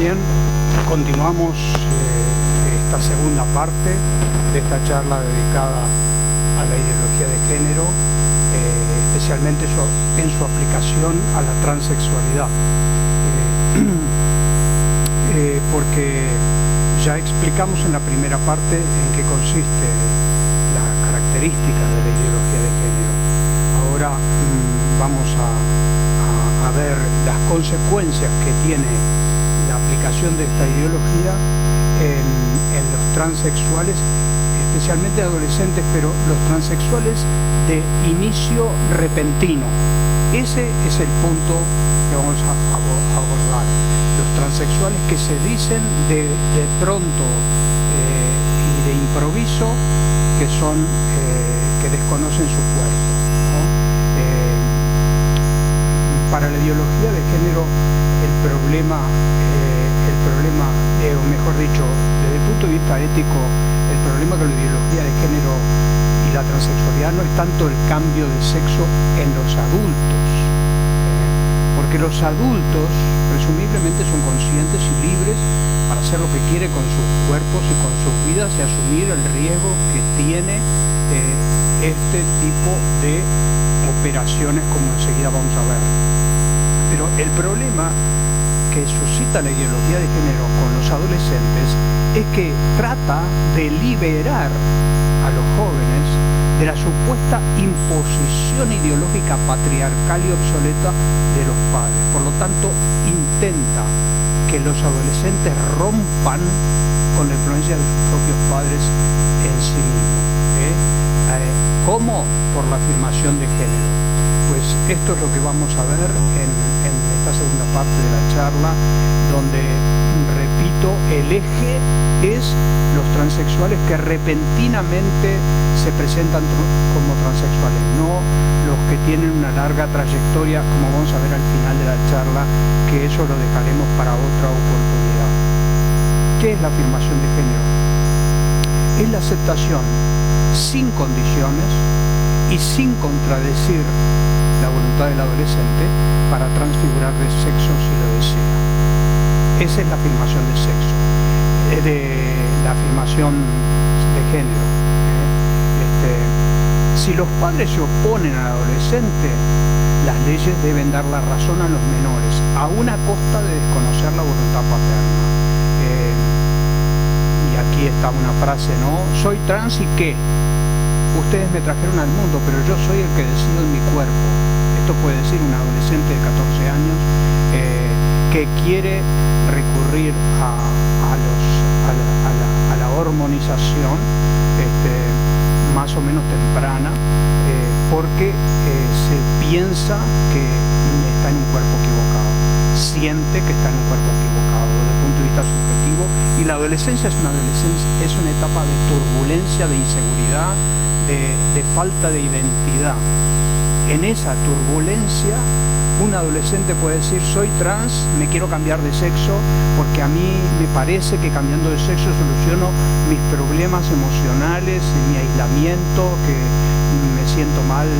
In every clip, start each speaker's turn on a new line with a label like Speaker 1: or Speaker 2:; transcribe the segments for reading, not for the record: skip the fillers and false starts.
Speaker 1: Bien, continuamos esta segunda parte de esta charla dedicada a la ideología de género, especialmente en su aplicación a la transexualidad, porque ya explicamos en la primera parte en qué consiste las características de la ideología de género. Ahora vamos a ver las consecuencias que tiene la aplicación de esta ideología en los transexuales, especialmente adolescentes, pero los transexuales de inicio repentino. Ese es el punto que vamos a abordar. Los transexuales que se dicen de pronto y de improviso que desconocen su cuerpo, ¿no? Para la ideología de género el problema, o mejor dicho, desde el punto de vista ético, el problema con la ideología de género y la transexualidad no es tanto el cambio de sexo en los adultos, porque los adultos presumiblemente son conscientes y libres para hacer lo que quieren con sus cuerpos y con sus vidas y asumir el riesgo que tiene este tipo de operaciones, como enseguida vamos a ver. Pero el problema que suscita la ideología de género con los adolescentes es que trata de liberar a los jóvenes de la supuesta imposición ideológica patriarcal y obsoleta de los padres. Por lo tanto, intenta que los adolescentes rompan con la influencia de sus propios padres en sí mismos. ¿Cómo? Por la afirmación de género. Pues esto es lo que vamos a ver en esta segunda parte de la charla, donde, repito, el eje es los transexuales que repentinamente se presentan como transexuales, no los que tienen una larga trayectoria, como vamos a ver al final de la charla, que eso lo dejaremos para otra oportunidad. ¿Qué es la afirmación de género? Es la aceptación sin condiciones y sin contradecir la voluntad del adolescente para transfigurar de sexo si lo desea. Esa es la afirmación de sexo, de la afirmación de género. Si los padres se oponen al adolescente, las leyes deben dar la razón a los menores, aún a costa de desconocer la voluntad paterna. Y aquí está una frase, ¿no? Soy trans y ¿qué? Ustedes me trajeron al mundo, pero yo soy el que decido en mi cuerpo. Esto puede decir un adolescente de 14 años que quiere recurrir a la hormonización más o menos temprana, porque se piensa que está en un cuerpo equivocado, siente que está en un cuerpo equivocado desde el punto de vista subjetivo, y la adolescencia es una etapa de turbulencia, de inseguridad, de falta de identidad. En esa turbulencia, un adolescente puede decir: soy trans, me quiero cambiar de sexo porque a mí me parece que cambiando de sexo soluciono mis problemas emocionales, mi aislamiento, que me siento mal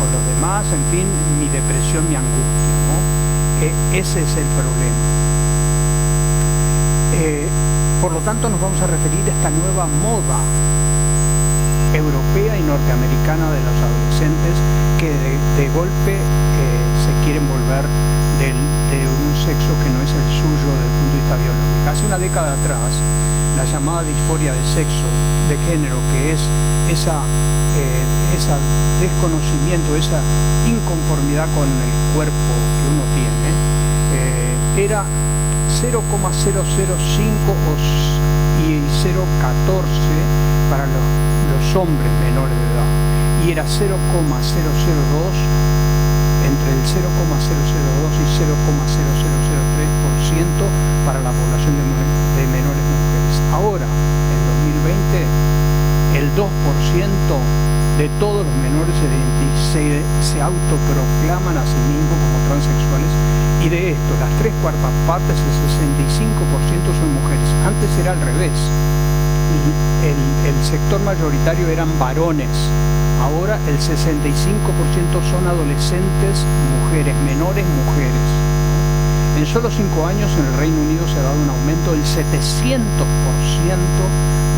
Speaker 1: con los demás, en fin, mi depresión, mi angustia, ¿no? Ese es el problema. Por lo tanto, nos vamos a referir a esta nueva moda europea y norteamericana de los adolescentes que de golpe se quieren volver de un sexo que no es el suyo desde el punto de vista biológico. Hace una década atrás, la llamada disforia de sexo, de género, que es esa desconocimiento, esa inconformidad con el cuerpo que uno tiene, era 0,005 y 0,14 para los hombres menores de edad, y era 0,002 entre el 0,002 y 0,0003% para la población de menores mujeres. Ahora, en 2020, el 2% de todos los menores se autoproclaman a sí mismos como transexuales, y de esto, las 3/4 partes, el 65% son mujeres. Antes era al revés. El sector mayoritario eran varones, ahora el 65% son adolescentes mujeres, menores mujeres, ¿no? En solo 5 años en el Reino Unido se ha dado un aumento del 700%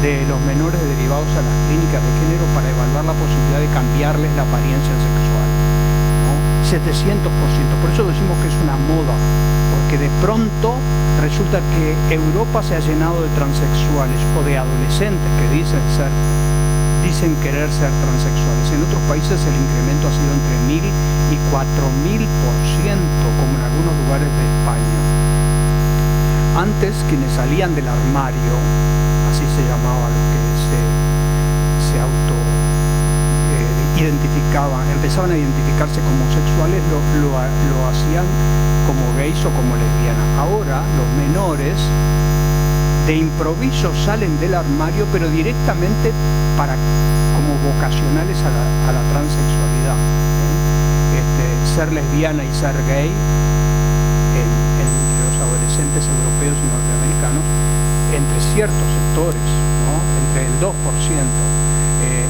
Speaker 1: de los menores derivados a las clínicas de género para evaluar la posibilidad de cambiarles la apariencia sexual, ¿no? 700%. Por eso decimos que es una moda, porque de pronto resulta que Europa se ha llenado de transexuales o de adolescentes que dicen querer ser transexuales. En otros países el incremento ha sido entre 1000 y 4000%, como en algunos lugares de España. Antes, quienes salían del armario, así se llamaba los que se auto identificaban, empezaban a identificarse como homosexuales, lo hacían como gays o como lesbianas. Ahora los menores de improviso salen del armario, pero directamente como vocacionales a la transexualidad. Ser lesbiana y ser gay entre los adolescentes europeos y norteamericanos, entre ciertos sectores, ¿no? Entre el 2%,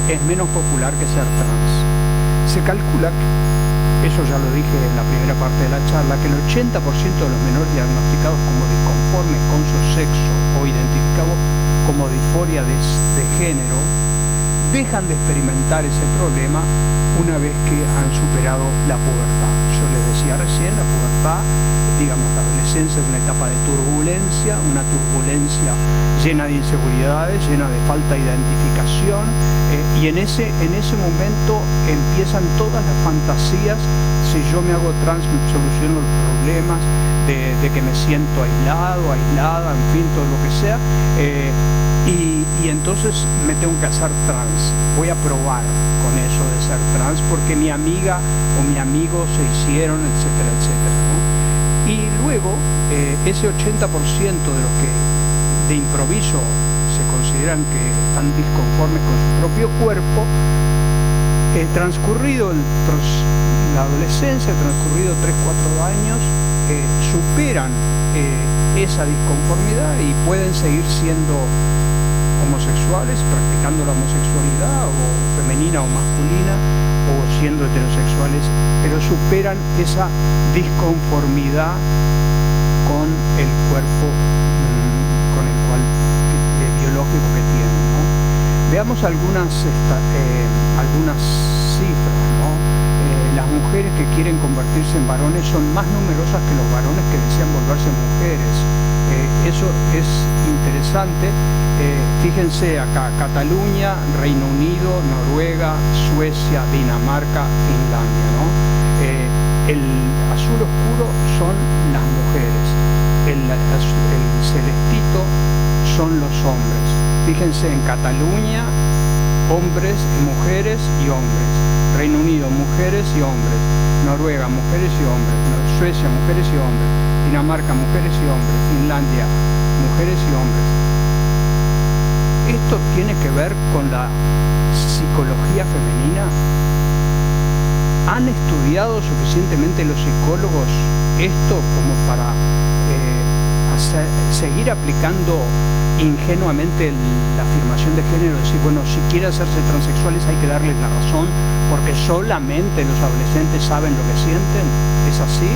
Speaker 1: es menos popular que ser trans. Se calcula, eso ya lo dije en la primera parte de la charla, que el 80% de los menores diagnosticados como disconformes con su sexo o identificados como disforia de género dejan de experimentar ese problema una vez que han superado la pubertad. Yo les decía recién, la pubertad, digamos, la adolescencia es una etapa de turbulencia, una turbulencia llena de inseguridades, llena de falta de identificación, y en ese momento empiezan todas las fantasías: si yo me hago trans soluciono los problemas, de que me siento aislado, aislada, en fin, todo lo que sea, y entonces me tengo que hacer trans. Voy a probar con eso de ser trans porque mi amiga o mi amigo se hicieron, etcétera, etcétera, ¿no? Y luego ese 80% de los que de improviso se consideran que están disconformes con su propio cuerpo, transcurrido la adolescencia, transcurrido 3-4 años, superan esa disconformidad y pueden seguir siendo homosexuales, practicando la homosexualidad o femenina o masculina, o siendo heterosexuales, pero superan esa disconformidad con el cuerpo con el cual biológico que tienen, ¿no? Veamos algunas cifras, ¿no? Las mujeres que quieren convertirse en varones son más numerosas que los varones que desean volverse mujeres. Eso es interesante. Fíjense acá: Cataluña, Reino Unido, Noruega, Suecia, Dinamarca, Finlandia, ¿no? El azul oscuro son las mujeres, el celestito son los hombres. Fíjense, en Cataluña, hombres, mujeres y hombres. Reino Unido, mujeres y hombres. Noruega, mujeres y hombres. Suecia, mujeres y hombres. Dinamarca, mujeres y hombres. Finlandia, mujeres y hombres. ¿Esto tiene que ver con la psicología femenina? ¿Han estudiado suficientemente los psicólogos esto como para seguir aplicando ingenuamente la afirmación de género? Decir, bueno, si quiere hacerse transexuales hay que darles la razón porque solamente los adolescentes saben lo que sienten. ¿Es así?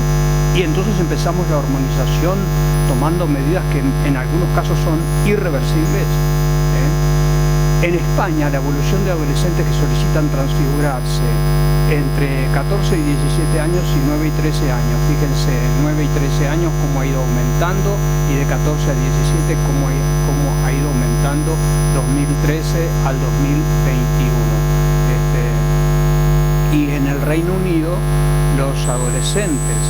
Speaker 1: Y entonces empezamos la hormonización tomando medidas que en algunos casos son irreversibles. En España, la evolución de adolescentes que solicitan transfigurarse entre 14 y 17 años y 9 y 13 años. Fíjense, 9 y 13 años cómo ha ido aumentando, y de 14 a 17 cómo ha ido aumentando 2013 al 2021. Y en el Reino Unido, los adolescentes,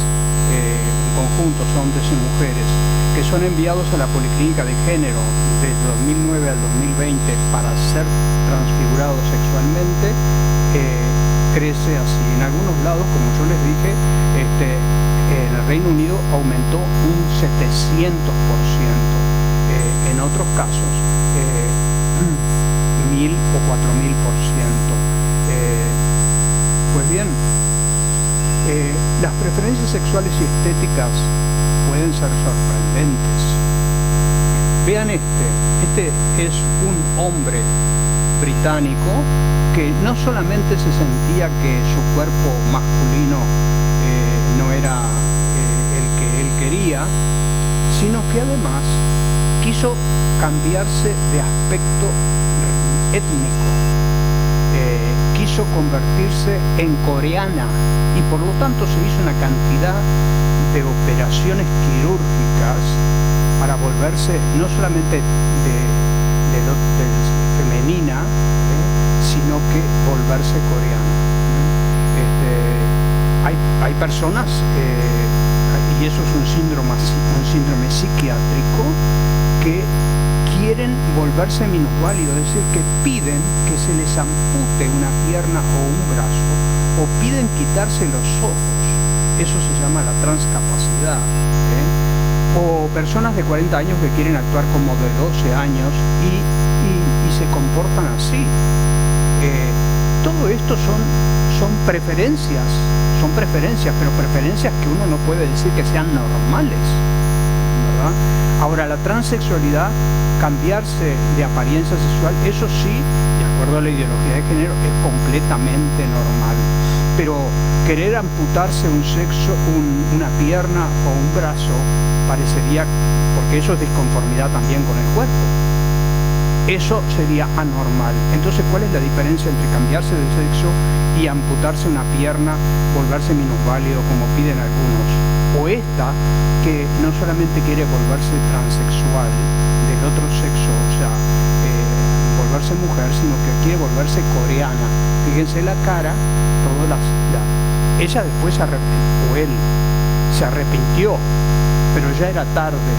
Speaker 1: en conjunto, hombres y mujeres, que son enviados a la Policlínica de Género desde 2009 al 2020 para ser transfigurados sexualmente, crece así. En algunos lados, como yo les dije, en el Reino Unido aumentó un 700%, en otros casos 1000 o 4000%. Pues bien, las preferencias sexuales y estéticas pueden ser sorprendentes. Vean este es un hombre británico que no solamente se sentía que su cuerpo masculino no era el que él quería, biología, sino que además quiso cambiarse de aspecto étnico, quiso convertirse en coreana y por lo tanto se hizo una cantidad de operaciones quirúrgicas para volverse no solamente femenina, sino que volverse coreana. Hay personas, y eso es un síndrome psiquiátrico, que quieren volverse minusválidos, es decir, que piden que se les ampute una pierna o un brazo, o piden quitarse los ojos. Eso se llama la transcapacidad. O personas de 40 años que quieren actuar como de 12 años y se comportan así. Todo esto son preferencias, pero preferencias que uno no puede decir que sean normales, ¿verdad? Ahora, la transexualidad, cambiarse de apariencia sexual, eso sí, de acuerdo a la ideología de género, es completamente normal. Pero querer amputarse un sexo, una pierna o un brazo, parecería, porque eso es disconformidad también con el cuerpo, eso sería anormal. Entonces, ¿cuál es la diferencia entre cambiarse de sexo y amputarse una pierna, volverse minusválido como piden algunos? O esta, que no solamente quiere volverse transexual del otro sexo, o sea, volverse mujer, sino que quiere volverse coreana. Fíjense la cara, ella después se arrepintió, pero ya era tarde.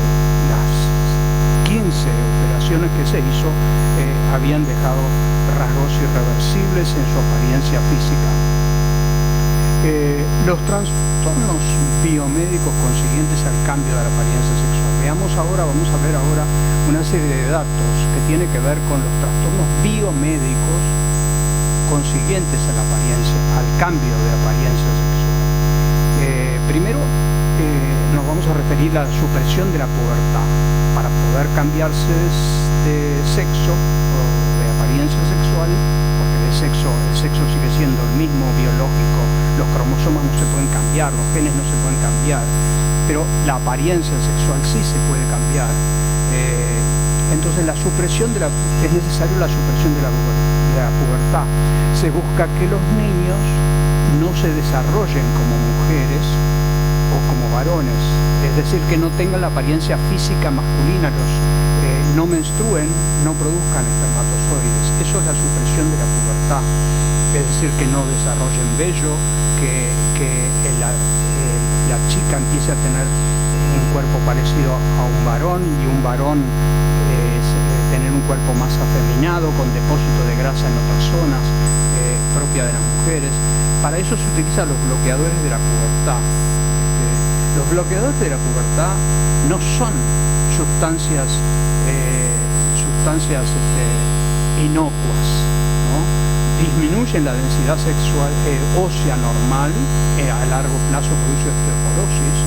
Speaker 1: Las 15 operaciones que se hizo habían dejado rasgos irreversibles en su apariencia física. Los trastornos biomédicos consiguientes al cambio de la apariencia sexual. Vamos a ver ahora una serie de datos que tiene que ver con los trastornos biomédicos consiguientes a al cambio de apariencia sexual. Primero, nos vamos a referir a la supresión de la pubertad. Para poder cambiarse de sexo o de apariencia sexual, porque el sexo sigue siendo el mismo biológico, los cromosomas no se pueden cambiar, los genes no se pueden cambiar, pero la apariencia sexual sí se puede cambiar. Entonces es necesario la supresión de la pubertad. Se busca que los niños no se desarrollen como mujeres o como varones, es decir, que no tengan la apariencia física masculina, no menstruen, no produzcan espermatozoides. Eso es la supresión de la pubertad, es decir, que no desarrollen vello, que la chica empiece a tener un cuerpo parecido a un varón y un varón tener un cuerpo más afeminado, con depósito de grasa en otras zonas propia de las mujeres. Para eso se utilizan los bloqueadores de la pubertad. Los bloqueadores de la pubertad no son sustancias inocuas, ¿no? Disminuyen la densidad sexual ósea normal, a largo plazo produce osteoporosis,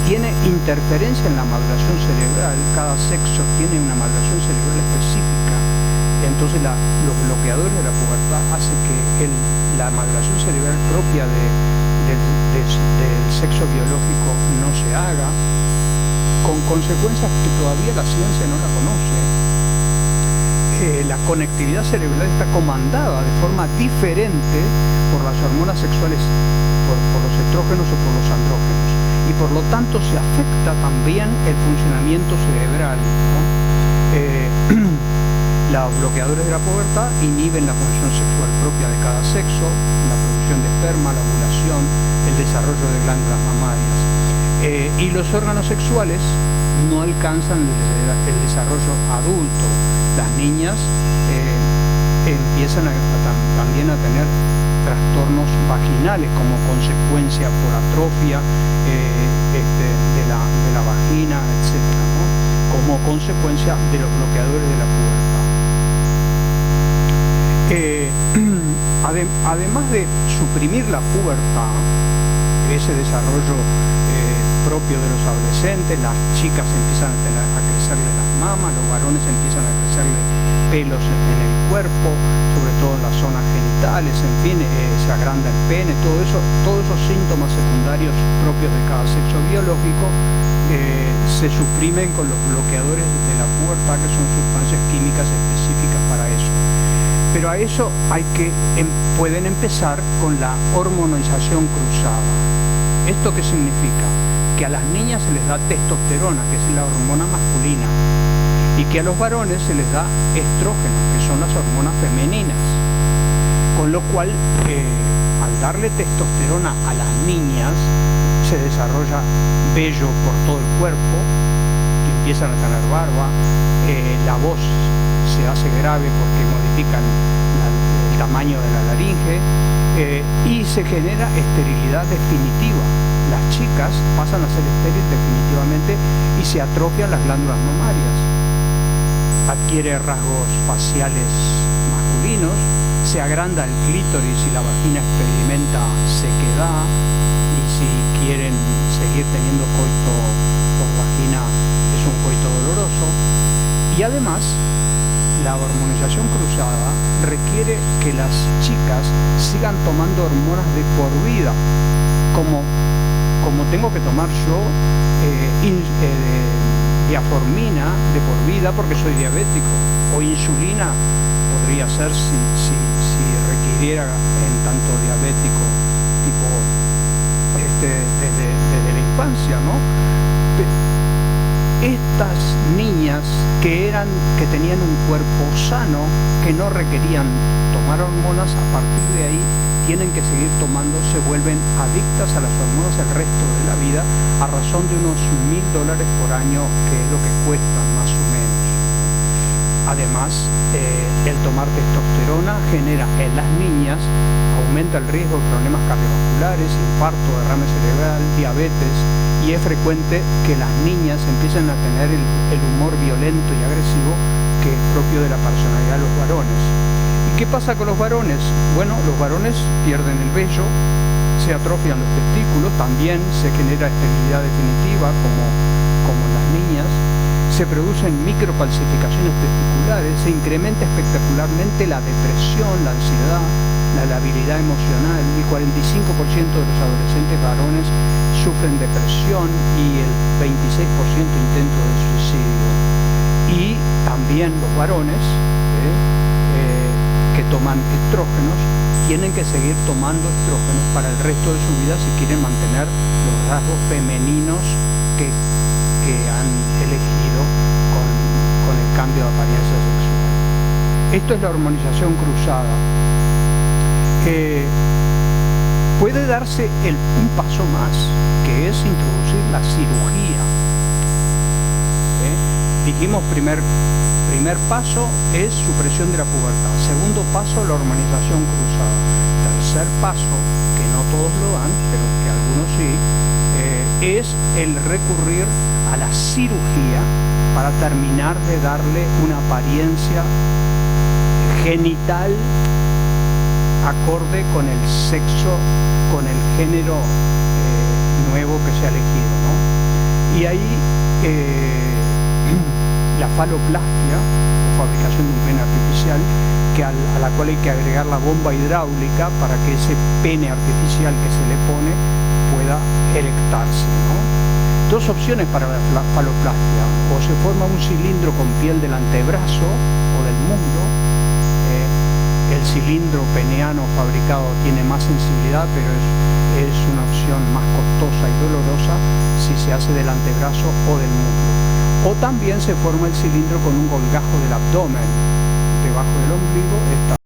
Speaker 1: tiene interferencia en la maduración cerebral. Cada sexo tiene una maduración cerebral específica. Entonces los bloqueadores de la pubertad hacen que la maduración cerebral propia del sexo biológico no se haga, con consecuencias que todavía la ciencia no la conoce. La conectividad cerebral está comandada de forma diferente por las hormonas sexuales, por los estrógenos o por los andrógenos, y por lo tanto se afecta también el funcionamiento cerebral, ¿no? Los bloqueadores de la pubertad inhiben la función sexual propia de cada sexo, la producción de esperma, la ovulación, el desarrollo de glándulas mamarias. Y los órganos sexuales no alcanzan el desarrollo adulto. Las niñas empiezan también a tener trastornos vaginales como consecuencia por atrofia de la vagina, etc., ¿no? Como consecuencia de los bloqueadores de la pubertad. Además de suprimir la pubertad, ese desarrollo propio de los adolescentes, las chicas empiezan a crecerle las mamas, los varones empiezan a crecerle pelos en el cuerpo, sobre todo en las zonas genitales, en fin, se agranda el pene, todo eso, todos esos síntomas secundarios propios de cada sexo biológico se suprimen con los bloqueadores de la pubertad, que son sustancias químicas específicas para eso. Pero a eso pueden empezar con la hormonización cruzada. ¿Esto qué significa? Que a las niñas se les da testosterona, que es la hormona masculina, y que a los varones se les da estrógeno, que son las hormonas femeninas. Con lo cual, al darle testosterona a las niñas, se desarrolla vello por todo el cuerpo, que empiezan a tener barba, la voz se hace grave porque modifican el tamaño de la laringe, y se genera esterilidad definitiva. Las chicas pasan a ser estériles definitivamente y se atrofian las glándulas mamarias. Adquiere rasgos faciales masculinos, se agranda el clítoris y la vagina experimenta sequedad, y si quieren seguir teniendo coito por vagina es un coito doloroso. Y además, la hormonización cruzada requiere que las chicas sigan tomando hormonas de por vida, como tengo que tomar yo diaformina de por vida porque soy diabético, o insulina podría ser si requiriera en tanto diabético tipo desde la infancia, ¿no? Estas niñas que tenían un cuerpo sano, que no requerían tomar hormonas, a partir de ahí tienen que seguir tomando, se vuelven adictas a las hormonas el resto de la vida, a razón de unos $1000 por año, que es lo que cuestan más o menos. Además, el tomar testosterona genera en las niñas, aumenta el riesgo de problemas cardiovasculares, infarto, derrame cerebral, diabetes, y es frecuente que las niñas empiecen a tener el humor violento y agresivo que es propio de la personalidad de los varones. ¿Y qué pasa con los varones? Bueno, los varones pierden el vello, se atrofian los testículos, también se genera esterilidad definitiva como en las niñas, se producen micropalsificaciones testiculares, se incrementa espectacularmente la depresión, la ansiedad, la labilidad emocional. El 45% de los adolescentes varones sufren depresión y el 26% intento de suicidio. Y también los varones que toman estrógenos tienen que seguir tomando estrógenos para el resto de su vida si quieren mantener los rasgos femeninos que han elegido con el cambio de apariencia sexual. Esto es la hormonización cruzada. Puede darse un paso más, que es introducir la cirugía. Dijimos, primer paso es supresión de la pubertad, segundo paso la hormonización cruzada, tercer paso, que no todos lo dan, pero que algunos sí, es el recurrir a la cirugía para terminar de darle una apariencia genital acorde con el sexo, con el género nuevo que se ha elegido, ¿no? Y ahí la faloplastia, o fabricación de un pene artificial, a la cual hay que agregar la bomba hidráulica para que ese pene artificial que se le pone pueda erectarse, ¿no? Dos opciones para la faloplastia: o se forma un cilindro con piel del antebrazo o del muslo. El cilindro peneano fabricado tiene más sensibilidad, pero es una opción más costosa y dolorosa si se hace del antebrazo o del muslo. O también se forma el cilindro con un colgajo del abdomen debajo del ombligo. Esta